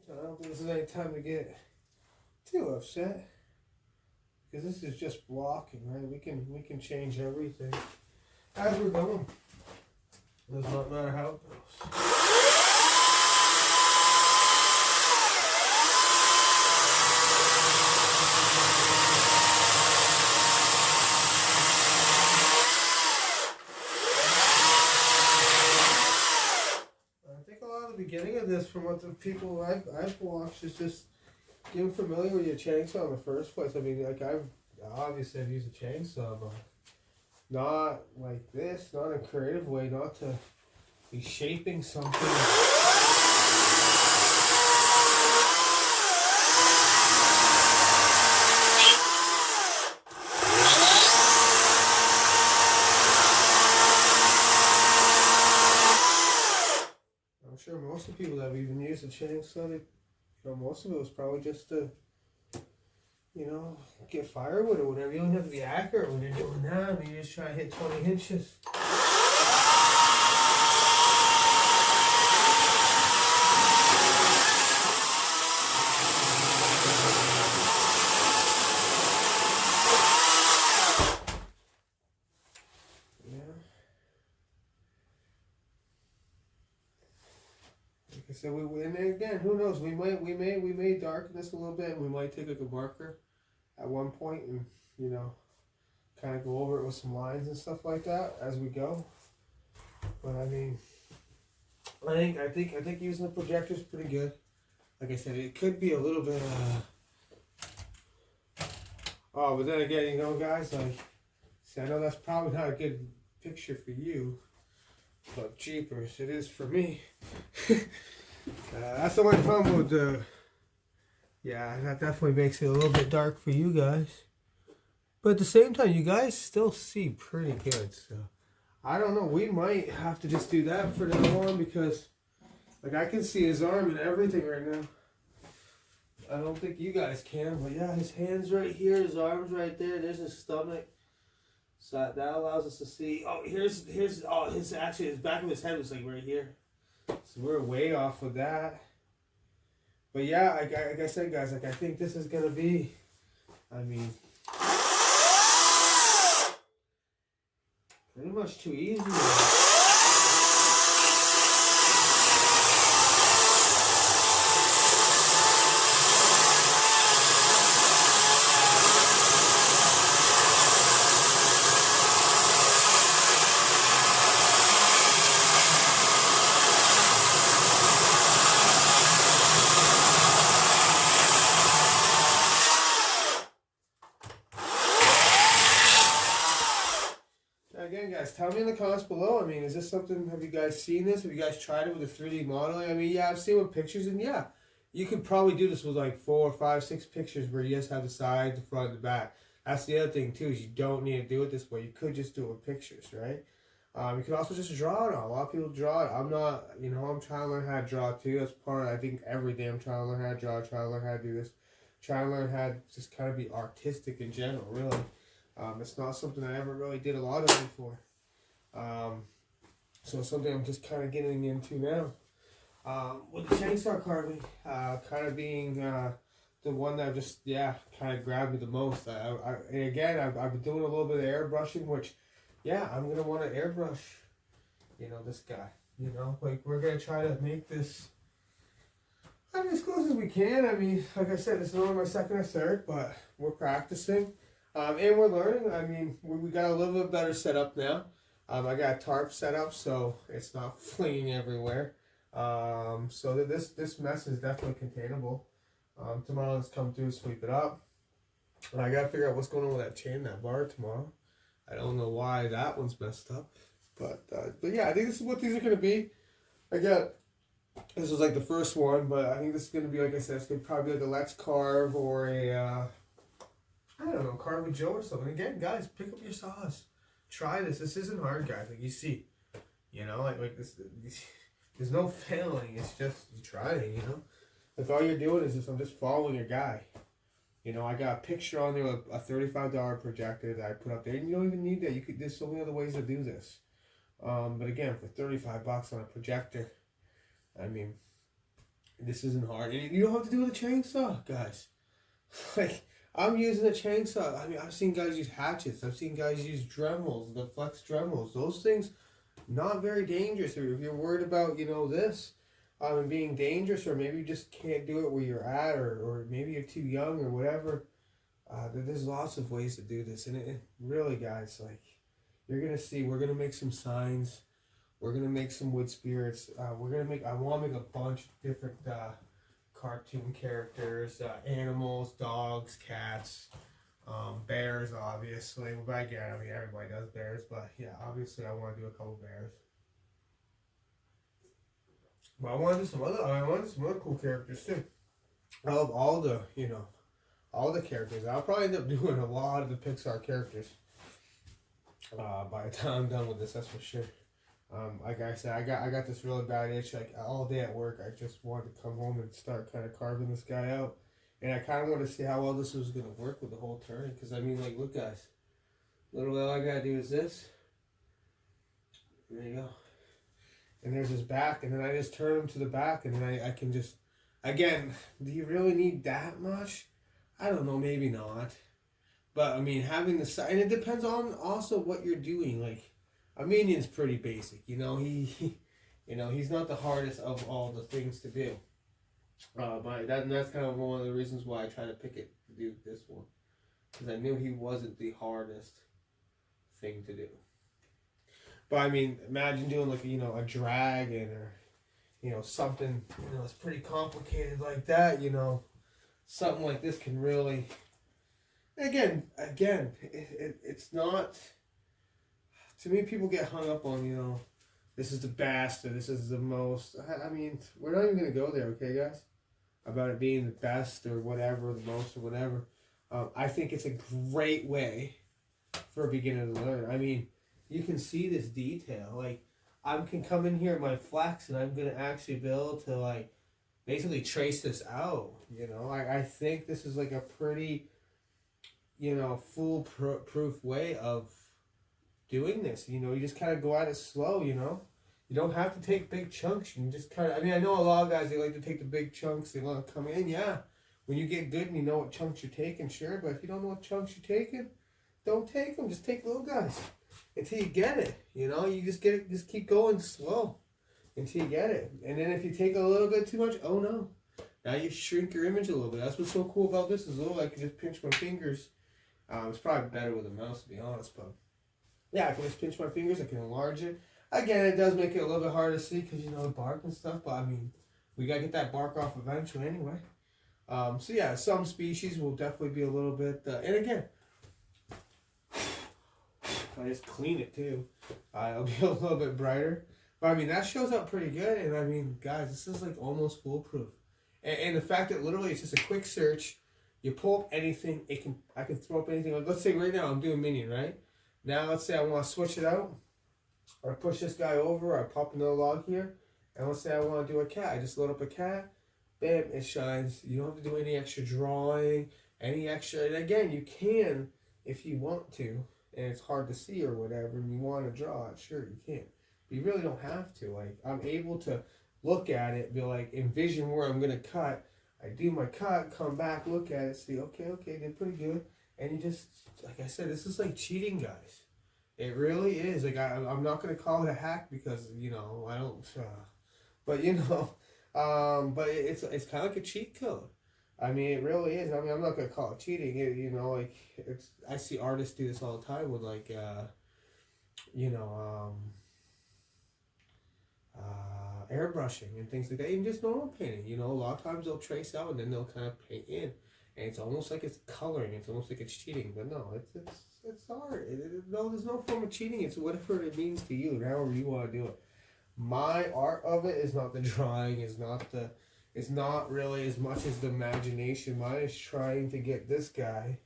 I don't think this is any time to get too upset, because this is just blocking, right? We can change everything as we're going. It does not matter how it goes. The beginning of this, from what the people I've watched, is just getting familiar with your chainsaw in the first place. I mean, like I've used a chainsaw, but not like this, not in a creative way, not to be shaping something. I'm sure most of the people that have even used a chainsaw, most of it was probably just to, get firewood or whatever. You don't have to be accurate when you're doing that. I mean, you just try to hit 20 inches. So and again, who knows? We may darken this a little bit. We might take like a marker at one point and kind of go over it with some lines and stuff like that as we go. But I mean, I think using the projector is pretty good. Like I said, it could be a little bit. Oh, but then again, guys, like, see, I know that's probably not a good picture for you, but jeepers, it is for me. That's the only problem with the, yeah, that definitely makes it a little bit dark for you guys. But at the same time, you guys still see pretty good, so I don't know. We might have to just do that for now on because, like, I can see his arm and everything right now. I don't think you guys can, but yeah, his hands right here, his arms right there. There's his stomach. So that allows us to see. Oh, here's his actually his back of his head was like right here. So we're way off with that. But yeah, like I said, guys, like I think this is gonna be. I mean, pretty much too easy. Again, guys, tell me in the comments below. I mean, is this something, have you guys seen this? Have you guys tried it with the 3D modeling? I mean, yeah, I've seen it with pictures, and yeah, you could probably do this with like 4, 5, 6 pictures where you just have the side, the front, the back. That's the other thing, too, is you don't need to do it this way. You could just do it with pictures, right? You could also just draw it on. A lot of people draw it. I'm not, you know, I'm trying to learn how to draw, too. That's part of, I think, every day I'm trying to learn how to draw, trying to learn how to do this, trying to learn how to just kind of be artistic in general, really. It's not something I ever really did a lot of before. So it's something I'm just kind of getting into now. With the chainsaw carving, kind of being the one that just, yeah, kind of grabbed me the most. And again, I've been doing a little bit of airbrushing, which, yeah, I'm going to want to airbrush, you know, this guy. You know, like, we're going to try to make this, I mean, as close as we can. I mean, like I said, this is only my second or third, but we're practicing. And we're learning. I mean, we got a little bit better setup now. I got a tarp set up, so it's not flinging everywhere. So that this mess is definitely containable. Tomorrow, let's come through, sweep it up. And I gotta figure out what's going on with that chain, that bar tomorrow. I don't know why that one's messed up, but yeah, I think this is what these are gonna be. Again, this was like the first one, but I think this is gonna be, like I said, it's gonna probably be like a Let's Carve or a. I don't know, Carve with Joe or something. Again, guys, pick up your saws. Try this. This isn't hard, guys. Like you see, you know, like this. There's no failing. It's just you trying. You know, like all you're doing is just I'm just following a guy. You know, I got a picture on there of a $35 projector that I put up there, and you don't even need that. You could. There's so many other ways to do this. But again, for $35 on a projector, I mean, this isn't hard. And you don't have to do it with a chainsaw, guys. Like. I'm using a chainsaw. I mean, I've seen guys use hatchets. I've seen guys use Dremels, the flex Dremels. Those things, not very dangerous. If you're worried about, you know, this, and being dangerous, or maybe you just can't do it where you're at, or maybe you're too young or whatever, there's lots of ways to do this. And it really, guys, like, you're going to see, we're going to make some signs. We're going to make some wood spirits. I want to make a bunch of different, cartoon characters, animals, dogs, cats, bears, obviously. Well, again, I mean, everybody does bears, but yeah, obviously I want to do a couple bears. But I want to do some other cool characters too. I love all the, you know, all the characters. I'll probably end up doing a lot of the Pixar characters by the time I'm done with this, that's for sure. Like I said, I got this really bad itch. Like all day at work, I just wanted to come home and start kind of carving this guy out, and I kind of wanted to see how well this was gonna work with the whole turn. Because I mean, like, look, guys, literally all I gotta do is this. There you go, and there's his back, and then I just turn him to the back, and then I can just, again, do you really need that much? I don't know, maybe not, but I mean, having the side, and it depends on also what you're doing, like. A minion's pretty basic, you know. He's not the hardest of all the things to do. And that's kind of one of the reasons why I try to pick it to do this one, because I knew he wasn't the hardest thing to do. But I mean, imagine doing like a dragon or something it's pretty complicated like that. Something like this can really, again, it's not. to me, people get hung up on, you know, this is the best or this is the most. I mean, we're not even gonna go there, okay, guys? About it being the best or whatever, the most or whatever. I think it's a great way for a beginner to learn. I mean, you can see this detail. Like, I can come in here with my flex and I'm gonna actually be able to like basically trace this out. You know, I think this is like a pretty, you know, foolproof way of doing this. You know, you just kind of go at it slow. You know, you don't have to take big chunks. You can just kind of. I mean, I know a lot of guys, they like to take the big chunks. They want to come in. Yeah, when you get good and you know what chunks you're taking, sure. But if you don't know what chunks you're taking, don't take them. Just take little guys until you get it. You know, you just get it. Just keep going slow until you get it. And then if you take a little bit too much, oh no. Now you shrink your image a little bit. That's what's so cool about this is, oh, I can just pinch my fingers. It's probably better with a mouse, to be honest, but yeah, I can just pinch my fingers. I can enlarge it. Again, it does make it a little bit hard to see because, you know, the bark and stuff, but I mean, we got to get that bark off eventually anyway. So yeah, some species will definitely be a little bit, and again, I just clean it too. It'll be a little bit brighter. But I mean, that shows up pretty good. And I mean, guys, this is like almost foolproof. And the fact that literally it's just a quick search. You pull up anything, I can throw up anything. Like, let's say right now I'm doing Minion, right? Now let's say I want to switch it out. Or I push this guy over, or I pop another log here. And let's say I want to do a cat. I just load up a cat. Bam, it shines. You don't have to do any extra drawing, any extra. And again, you can if you want to. And it's hard to see or whatever, and you want to draw it, sure, you can. But you really don't have to. Like, I'm able to look at it, be like, envision where I'm going to cut. I do my cut, come back, look at it, see, okay, did pretty good. And you just, like I said, this is like cheating, guys. It really is. Like, I'm not going to call it a hack because, you know, I don't, but, you know, but it's kind of like a cheat code. I mean, it really is. I mean, I'm not gonna call it cheating. You know, like it's. I see artists do this all the time with like, you know, airbrushing and things like that. Even just normal painting. You know, a lot of times they'll trace out and then they'll kind of paint in, and it's almost like it's coloring. It's almost like it's cheating, but no, it's art. No, there's no form of cheating. It's whatever it means to you, however you want to do it. My art of it is not the drawing. It's not really as much as the imagination. Mine is trying to get this guy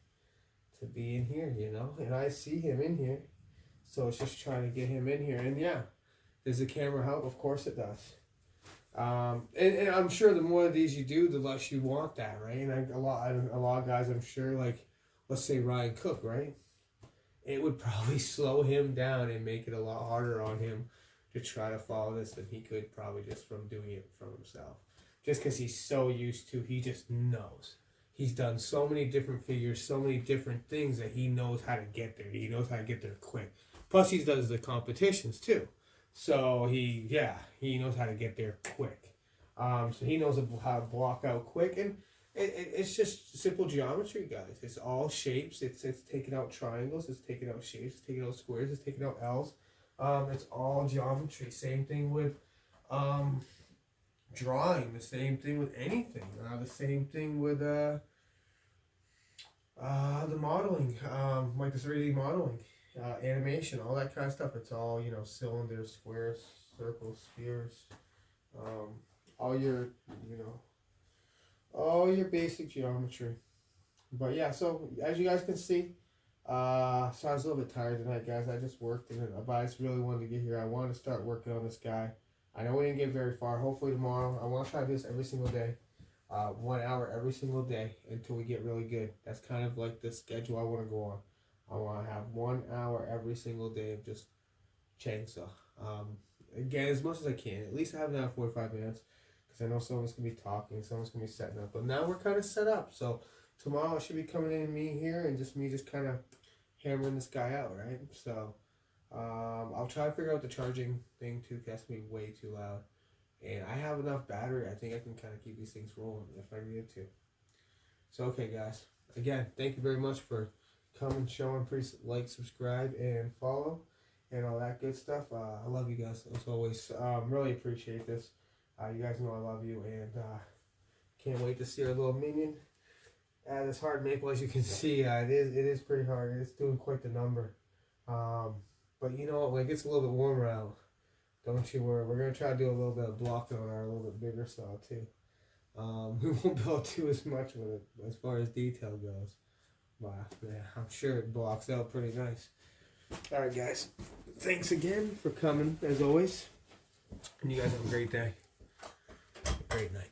to be in here, you know? And I see him in here. So it's just trying to get him in here. And yeah, does the camera help? Of course it does. And I'm sure the more of these you do, the less you want that, right? And a lot of guys, I'm sure, like, let's say Ryan Cook, right? It would probably slow him down and make it a lot harder on him to try to follow this than he could probably just from doing it from himself. Just because he's so used to, he just knows. He's done so many different figures, so many different things that he knows how to get there. He knows how to get there quick. Plus, he does the competitions too. So he knows how to get there quick. So he knows how to block out quick. And it's just simple geometry, guys. It's all shapes. It's taking out triangles. It's taking out shapes. It's taking out squares. It's taking out L's. It's all geometry. Same thing with drawing, the same thing with anything, the same thing with the modeling, like the 3D modeling, animation, all that kind of stuff. It's all, you know, cylinders, squares, circles, spheres, all your, you know, all your basic geometry. But yeah, so as you guys can see, so I was a little bit tired tonight, guys. I just worked, but I just really wanted to get here. I wanted to start working on this guy. I know we didn't get very far. Hopefully tomorrow. I want to try to do this every single day. 1 hour every single day until we get really good. That's kind of like the schedule I want to go on. I want to have 1 hour every single day of just chainsaw. Again, as much as I can. At least I have now 45 minutes. Because I know someone's going to be talking. Someone's going to be setting up. But now we're kind of set up. So tomorrow I should be coming in me here. And just me just kind of hammering this guy out, right? So I'll try to figure out the charging thing too, because that's going to be way too loud. And I have enough battery. I think I can kind of keep these things rolling if I need to. So, okay, guys. Again, thank you very much for coming, showing, please like, subscribe, and follow, and all that good stuff. I love you guys, as always. Really appreciate this. You guys know I love you, and can't wait to see our little minion. This hard maple, as you can see, it is pretty hard. It's doing quite the number. But you know what? When it gets a little bit warmer out, don't you worry. We're gonna try to do a little bit of blocking on our little bit bigger saw too. We won't be able to do as much with it as far as detail goes. But yeah, I'm sure it blocks out pretty nice. All right, guys. Thanks again for coming, as always. And you guys have a great day. Great night.